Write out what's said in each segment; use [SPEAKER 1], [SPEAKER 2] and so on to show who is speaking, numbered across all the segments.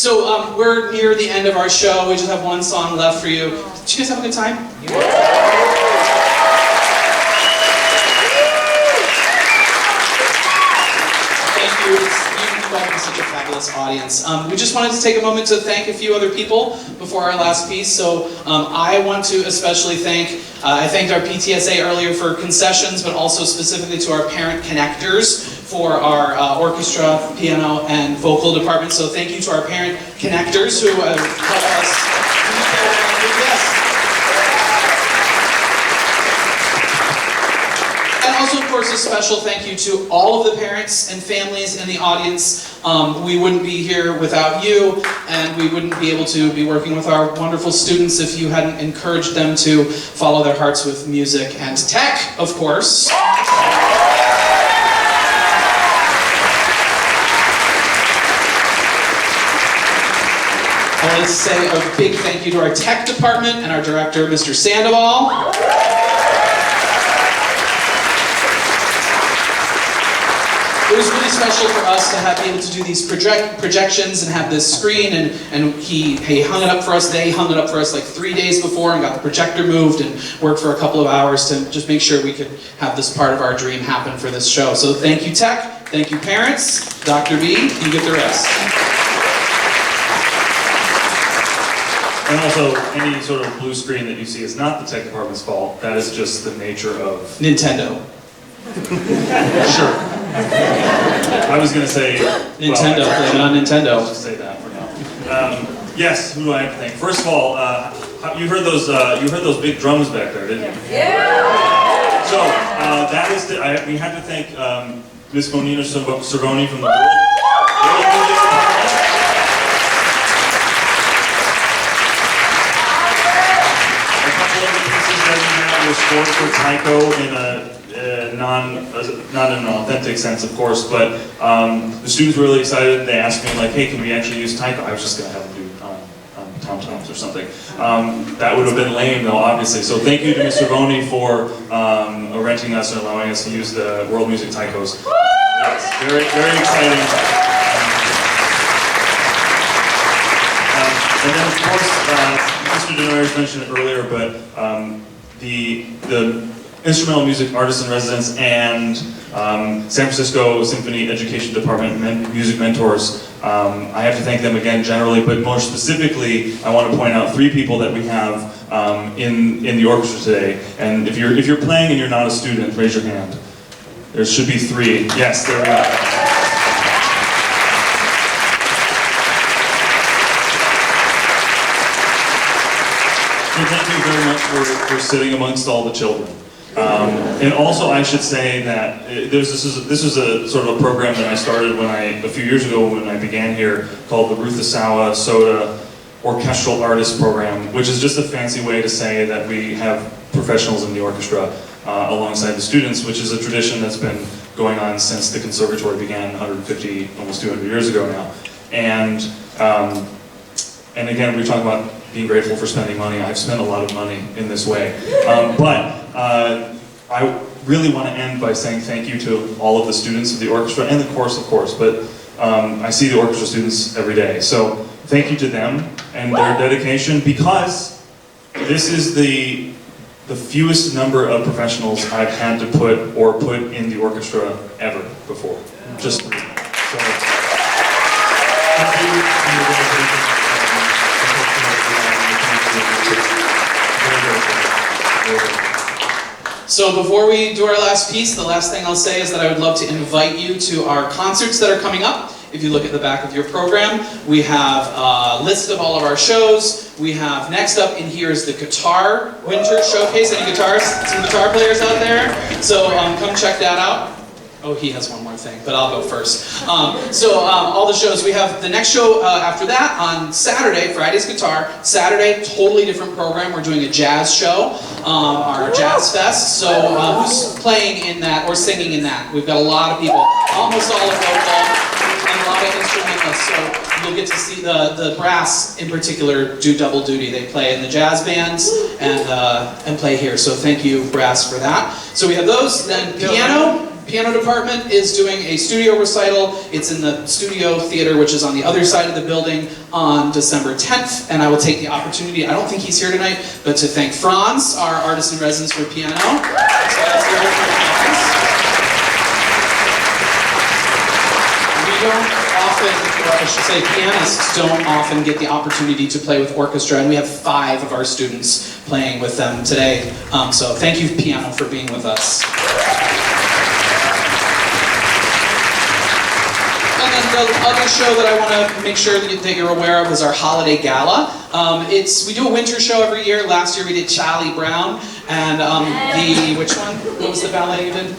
[SPEAKER 1] So we're near the end of our show. We just have one song left for you. Did you guys have a good time? Thank you. You've all been such a fabulous audience. We just wanted to take a moment to thank a few other people before our last piece. So I want to especially thank, I thanked our PTSA earlier for concessions, but also specifically to our parent connectors for our orchestra, piano, and vocal department. So thank you to our parent connectors who help us do this. And also, of course, a special thank you to all of the parents and families in the audience. We wouldn't be here without you, and we wouldn't be able to be working with our wonderful students if you hadn't encouraged them to follow their hearts with music and tech, of course. I wanted to say a big thank you to our tech department and our director, Mr. Sandoval. It was really special for us to be able to do these projections and have this screen, and he hung it up for us. They hung it up for us like 3 days before and got the projector moved and worked for a couple of hours to just make sure we could have this part of our dream happen for this show. So thank you, tech. Thank you, parents. Dr. B, you get the rest.
[SPEAKER 2] And also, any sort of blue screen that you see is not the tech department's fault. That is just the nature of
[SPEAKER 1] Nintendo.
[SPEAKER 2] Sure. I was going to say
[SPEAKER 1] Nintendo.
[SPEAKER 2] Well,
[SPEAKER 1] Blame it on Nintendo.
[SPEAKER 2] I'll just say that for now. Yes. Who do I have to thank? First of all, you heard those big drums back there, didn't you?
[SPEAKER 3] Yeah.
[SPEAKER 2] So that is we had to thank Miss Monina Cervoni from the World Music Department. A couple of the pieces that we had were scored for taiko in not in an authentic sense, of course, but the students were really excited. They asked me, like, hey, can we actually use taiko? I was just going to have them do tom-toms or something. That would have been lame, though, obviously. So thank you to Ms. Cervoni for renting us and allowing us to use the World Music taikos. Yes, very, very exciting. And then, of course, Mr. Desnoyers mentioned it earlier, but the Instrumental Music Artists in Residence and San Francisco Symphony Education Department Music Mentors. I have to thank them again generally, but more specifically, I want to point out 3 people that we have in the orchestra today. And if you're playing and you're not a student, raise your hand. There should be 3. Yes, there we go. So thank you very much for sitting amongst all the children. And also, I should say that this is a sort of a program that I started a few years ago when I began here, called the Ruth Asawa Soda Orchestral Artist Program, which is just a fancy way to say that we have professionals in the orchestra alongside the students, which is a tradition that's been going on since the conservatory began 150, almost 200 years ago now. And again, we talk about being grateful for spending money. I've spent a lot of money in this way. But I really want to end by saying thank you to all of the students of the orchestra and the chorus, of course, but I see the orchestra students every day. So thank you to them and their dedication, because this is the fewest number of professionals I've had to put in the orchestra ever before. Just so, thank you for your dedication.
[SPEAKER 1] So before we do our last piece, the last thing I'll say is that I would love to invite you to our concerts that are coming up. If you look at the back of your program, we have a list of all of our shows. We have, next up in here is the Guitar Winter Showcase. Any guitars? Some guitar players out there? So come check that out. Oh, he has one more thing, but I'll go first. All the shows, we have the next show after that on Saturday, Friday's Guitar. Saturday, totally different program. We're doing a jazz show, our Jazz Fest. So who's playing in that or singing in that? We've got a lot of people, almost all of vocal, and a lot of instrumentalists. So you'll get to see the brass in particular do double duty. They play in the jazz bands and play here. So thank you, brass, for that. So we have those. Then piano. piano department is doing a studio recital. It's in the studio theater, which is on the other side of the building, on December 10th. And I will take the opportunity, I don't think he's here tonight, but to thank Franz, our artist in residence for piano. We don't often, or I should say pianists don't often get the opportunity to play with orchestra, and we have 5 of our students playing with them today. So thank you, piano, for being with us. And then the other show that I want to make sure that you're aware of is our Holiday Gala. We do a winter show every year. Last year we did Charlie Brown, and which one? What was the ballet you did?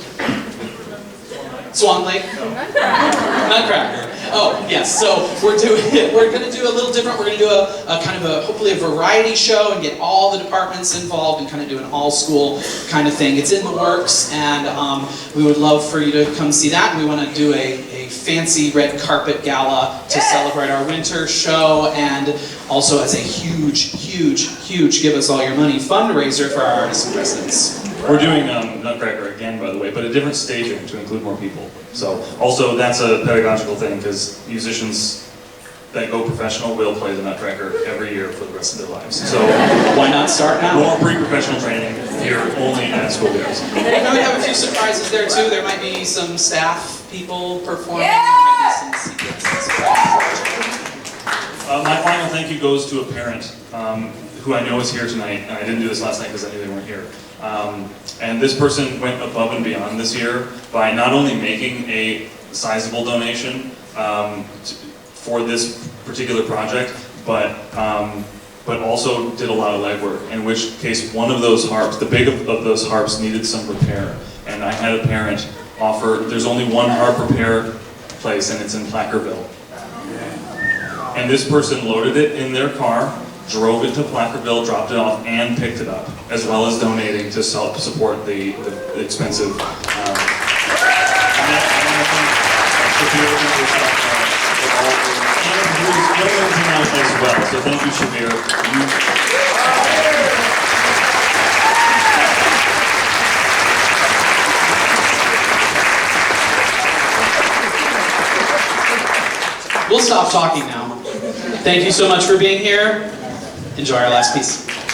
[SPEAKER 1] Swan Lake? Nutcracker. Oh, yes. So we're going to do a little different. We're going to do a kind of hopefully a variety show and get all the departments involved and kind of do an all-school kind of thing. It's in the works, and we would love for you to come see that. We want to do a fancy red carpet gala to celebrate our winter show, and also as a huge Give Us All Your Money fundraiser for our artists in residence.
[SPEAKER 2] We're doing Nutcracker again, by the way, but a different staging to include more people. So, also, that's a pedagogical thing, because musicians that go professional will play the Nutcracker every year for the rest of their lives. So,
[SPEAKER 1] why not start now?
[SPEAKER 2] More pre-professional training here only at school years.
[SPEAKER 1] We have a few surprises there, too. There might be some staff people performing. There might be some secrets and surprises.
[SPEAKER 2] My final thank you goes to a parent who I know is here tonight, and I didn't do this last night because I knew they weren't here. And this person went above and beyond this year by not only making a sizable donation for this particular project, but also did a lot of legwork, in which case one of those harps, the big of those harps, needed some repair. And I had a parent offer, there's only one harp repair place, and it's in Placerville. And this person loaded it in their car, drove it to Placerville, dropped it off, and picked it up, as well as donating to support the expensive. As well. So thank you, Shabir.
[SPEAKER 1] We'll stop talking now. Thank you so much for being here. Enjoy our last piece.